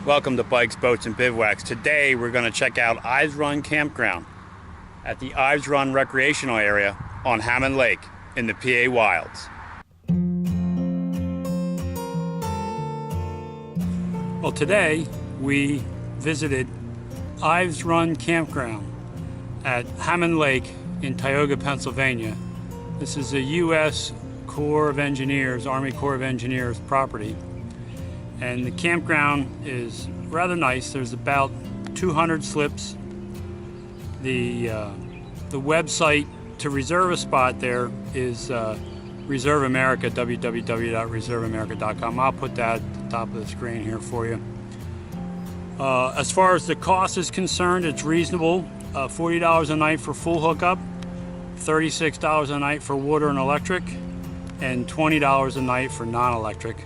Welcome to Bikes, Boats, and Bivouacs. Today we're going to check out Ives Run Campground at the Ives Run recreational area on Hammond Lake in the PA Wilds. Well, today we visited Ives Run Campground at Hammond Lake in Tioga, Pennsylvania. This is a U.S. Corps of Engineers, Army Corps of Engineers property. And the campground is rather nice. There's about 200 slips. The website to reserve a spot there is Reserve America, www.reserveamerica.com. I'll put that at the top of the screen here for you. As far as the cost is concerned, it's reasonable. $40 a night for full hookup, $36 a night for water and electric, and $20 a night for non-electric.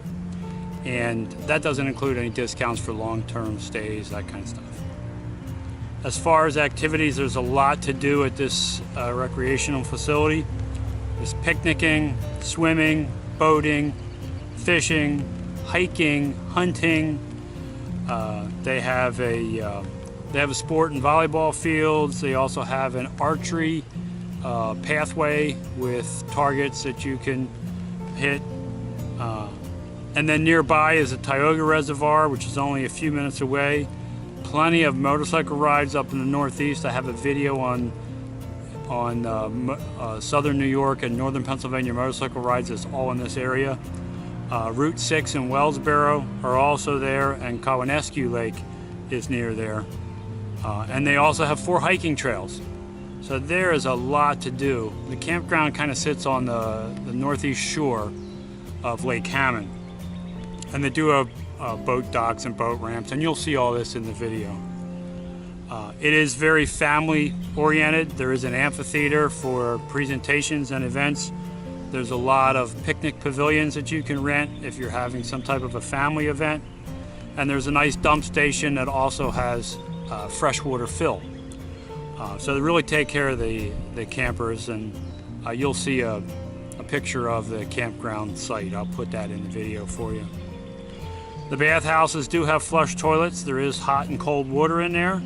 And that doesn't include any discounts for long-term stays, that kind of stuff. As far as activities, there's a lot to do at this recreational facility. There's picnicking, swimming, boating, fishing, hiking, hunting. They have a sport and volleyball fields. They also have an archery pathway with targets that you can hit. And then nearby is a Tioga Reservoir, which is only a few minutes away. Plenty of motorcycle rides up in the Northeast. I have a video on southern New York and northern Pennsylvania motorcycle rides. It's all in this area. Route 6 in Wellsboro are also there, and Cowanesque Lake is near there. And they also have 4 hiking trails. So there is a lot to do. The campground kind of sits on the northeast shore of Lake Hammond. And they do have boat docks and boat ramps, and you'll see all this in the video. It is very family oriented. There is an amphitheater for presentations and events. There's a lot of picnic pavilions that you can rent if you're having some type of a family event. And there's a nice dump station that also has freshwater fill. So they really take care of the campers, and you'll see a picture of the campground site. I'll put that in the video for you. The bathhouses do have flush toilets. There is hot and cold water in there.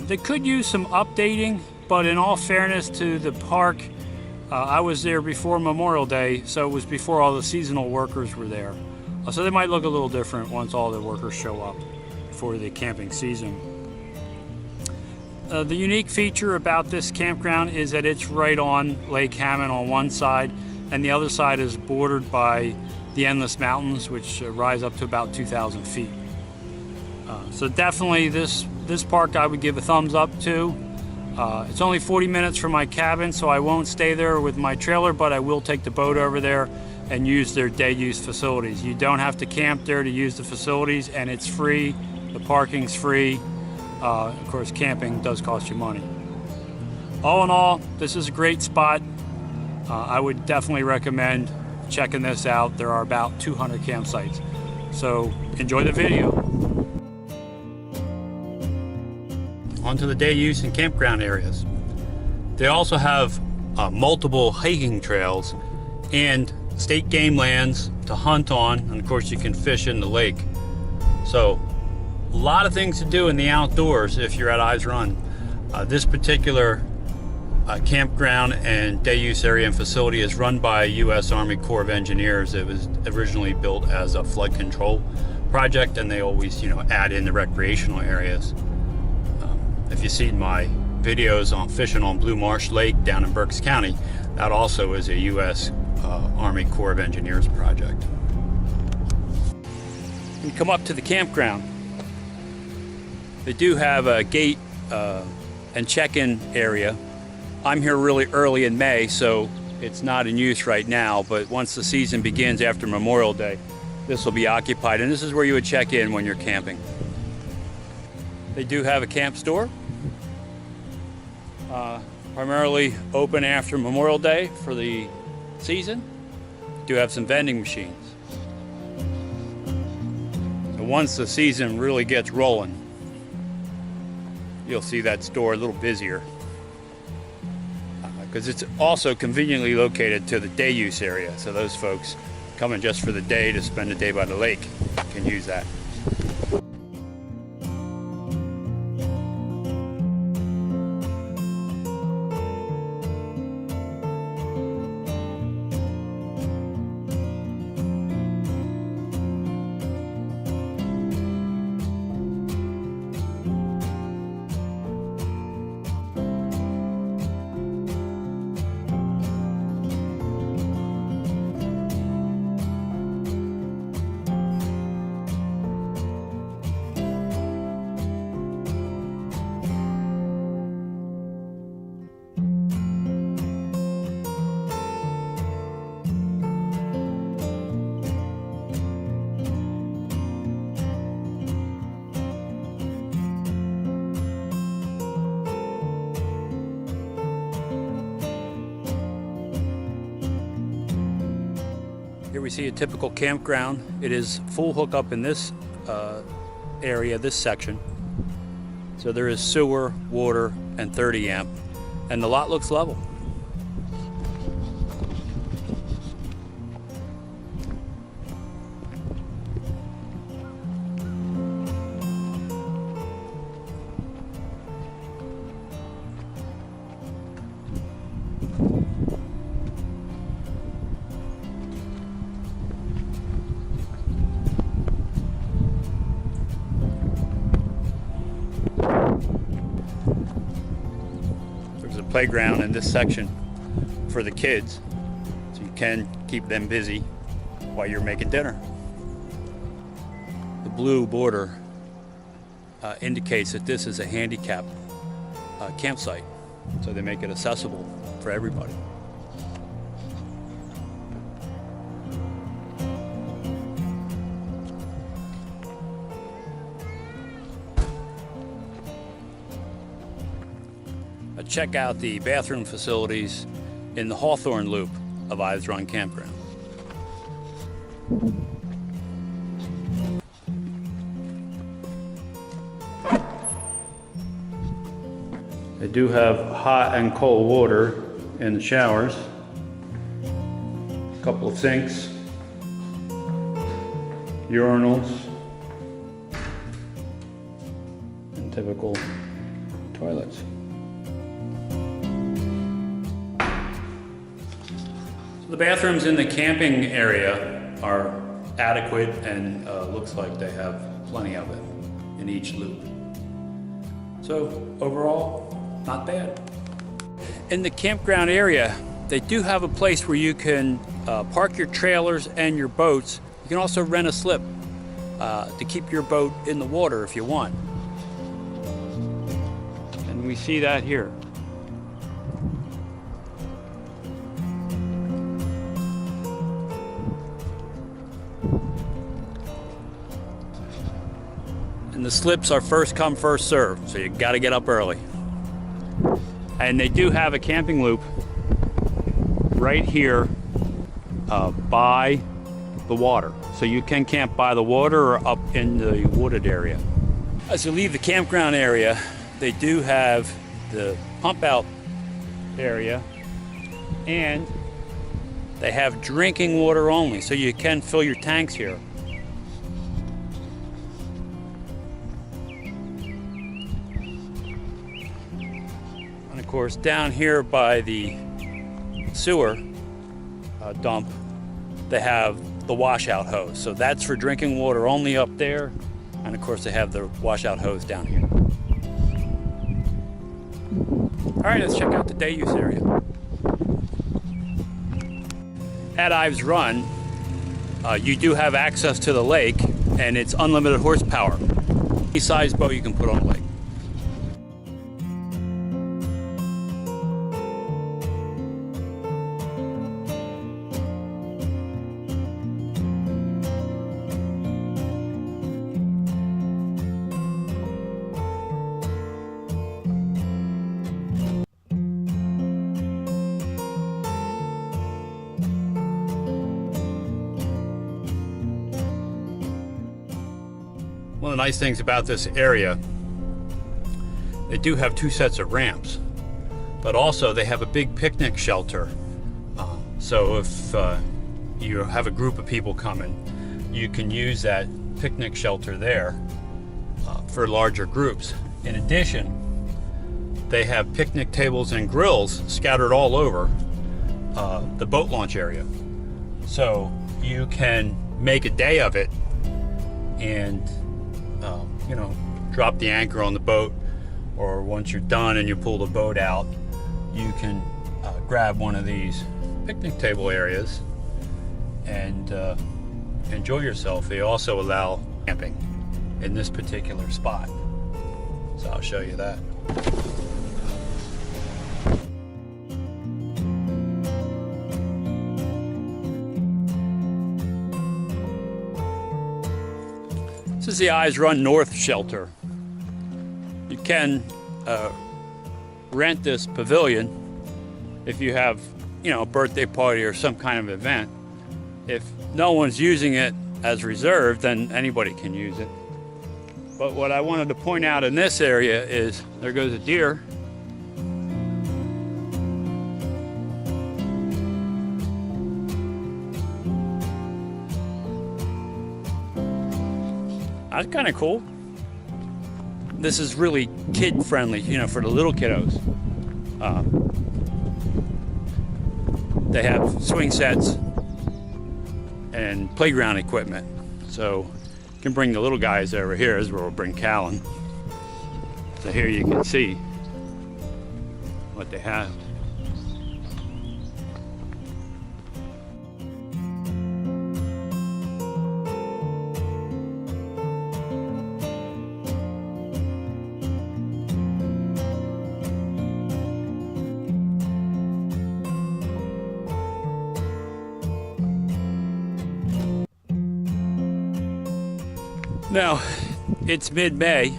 They could use some updating, but in all fairness to the park, I was there before Memorial Day, so it was before all the seasonal workers were there. So they might look a little different once all the workers show up for the camping season. The unique feature about this campground is that it's right on Lake Hammond on one side, and the other side is bordered by the Endless Mountains, which rise up to about 2,000 feet. So definitely this park I would give a thumbs up to. It's only 40 minutes from my cabin, so I won't stay there with my trailer, but I will take the boat over there and use their day use facilities. You don't have to camp there to use the facilities, and it's free. The parking's free. Of course, camping does cost you money. All in all, this is a great spot. I would definitely recommend checking this out. There are about 200 campsites. So enjoy the video. On to the day use and campground areas. They also have multiple hiking trails and state game lands to hunt on, and of course you can fish in the lake. So a lot of things to do in the outdoors if you're at Ives Run. This particular campground and day use area and facility is run by U.S. Army Corps of Engineers. It was originally built as a flood control project, and they always, add in the recreational areas. If you've seen my videos on fishing on Blue Marsh Lake down in Berks County, that also is a U.S. Army Corps of Engineers project. When you come up to the campground, they do have a gate and check-in area. I'm here really early in May, so it's not in use right now, but once the season begins after Memorial Day, this will be occupied, and this is where you would check in when you're camping. They do have a camp store, primarily open after Memorial Day for the season. Do have some vending machines. And once the season really gets rolling, you'll see that store a little busier, because it's also conveniently located to the day use area. So those folks coming just for the day to spend the day by the lake can use that. we see a typical campground. It is full hookup in this area, this section. So there is sewer, water, and 30 amp, and the lot looks level. Playground in this section for the kids, so you can keep them busy while you're making dinner. The blue border indicates that this is a handicap campsite, so they make it accessible for everybody. Check out the bathroom facilities in the Hawthorne loop of Ives Run Campground. They do have hot and cold water in the showers, a couple of sinks, urinals, and typical toilets. The bathrooms in the camping area are adequate, and looks like they have plenty of it in each loop. So overall, not bad. In the campground area, they do have a place where you can park your trailers and your boats. You can also rent a slip to keep your boat in the water if you want. And we see that here. And the slips are first come, first served, so you gotta get up early. And they do have a camping loop right here by the water. So you can camp by the water or up in the wooded area. As you leave the campground area, they do have the pump out area, and they have drinking water only, so you can fill your tanks here. Of course, down here by the sewer dump, they have the washout hose. So that's for drinking water only up there. And of course, they have the washout hose down here. All right, let's check out the day use area. At Ives Run, you do have access to the lake, and it's unlimited horsepower. Any size boat you can put on the lake. One of the nice things about this area, they do have 2 sets of ramps, but also they have a big picnic shelter. So if you have a group of people coming, you can use that picnic shelter there for larger groups. In addition, they have picnic tables and grills scattered all over the boat launch area. So you can make a day of it and you know, drop the anchor on the boat, or once you're done and you pull the boat out, you can grab one of these picnic table areas and enjoy yourself. They also allow camping in this particular spot, so I'll show you that. This is the Ives Run North shelter. You can rent this pavilion if you have, you know, a birthday party or some kind of event. if no one's using it as reserved, then anybody can use it. But what I wanted to point out in this area is there goes a deer. That's kind of cool. This is really kid friendly, you know, for the little kiddos. They have swing sets and playground equipment. So you can bring the little guys over here. Is where we'll bring Callan. So here you can see what they have. Now, it's mid-May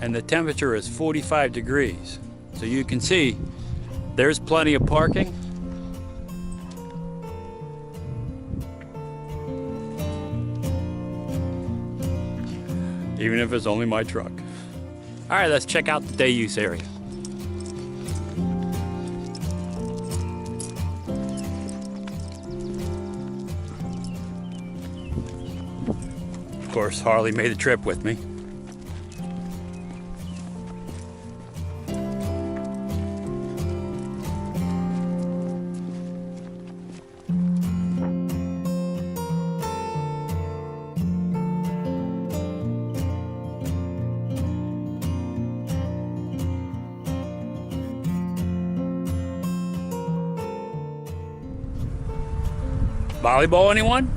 and the temperature is 45 degrees. So you can see there's plenty of parking. Even if it's only my truck. All right, let's check out the day use area. Of course, Harley made the trip with me. Volleyball, anyone?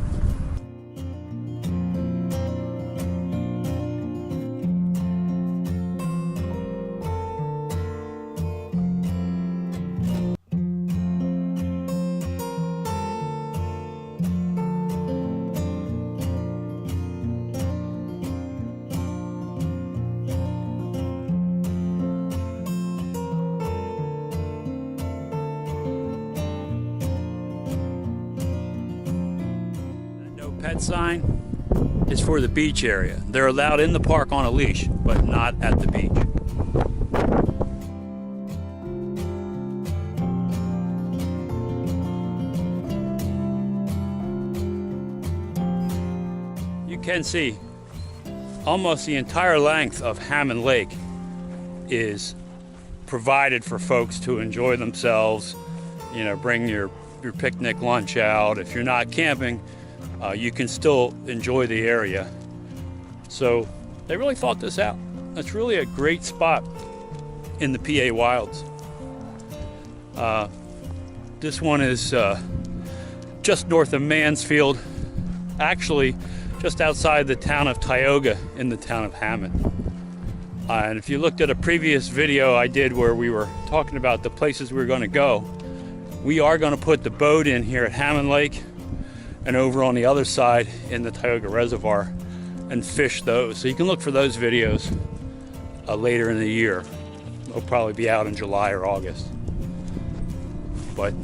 Pet sign is for the beach area. They're allowed in the park on a leash, but not at the beach. You can see almost the entire length of Hammond Lake is provided for folks to enjoy themselves. You know, bring your picnic lunch out. If you're not camping, you can still enjoy the area. So they really thought this out. That's really a great spot in the PA Wilds. This one is just north of Mansfield, actually just outside the town of Tioga in the town of Hammond. And if you looked at a previous video I did where we were talking about the places we were going to go, we are going to put the boat in here at Hammond Lake and over on the other side in the Tioga Reservoir and fish those. So you can look for those videos later in the year. They'll probably be out in July or August. But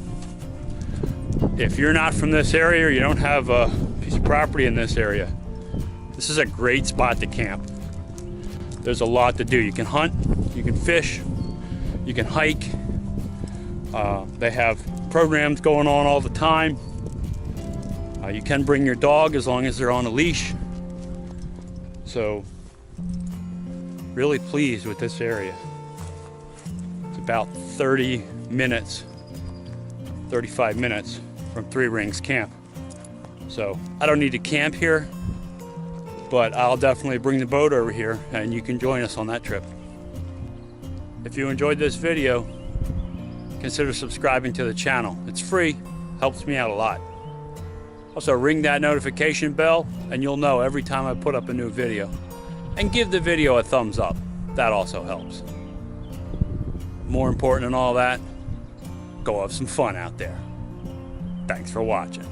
if you're not from this area or you don't have a piece of property in this area, this is a great spot to camp. There's a lot to do. You can hunt, you can fish, you can hike. They have programs going on all the time. You can bring your dog as long as they're on a leash. So, really pleased with this area. It's about 30 minutes, 35 minutes from Three Rings Camp. So, I don't need to camp here, but I'll definitely bring the boat over here and you can join us on that trip. If you enjoyed this video, consider subscribing to the channel. It's free, helps me out a lot. Also, ring that notification bell and you'll know every time I put up a new video. And give the video a thumbs up. That also helps. More important than all that, go have some fun out there. Thanks for watching.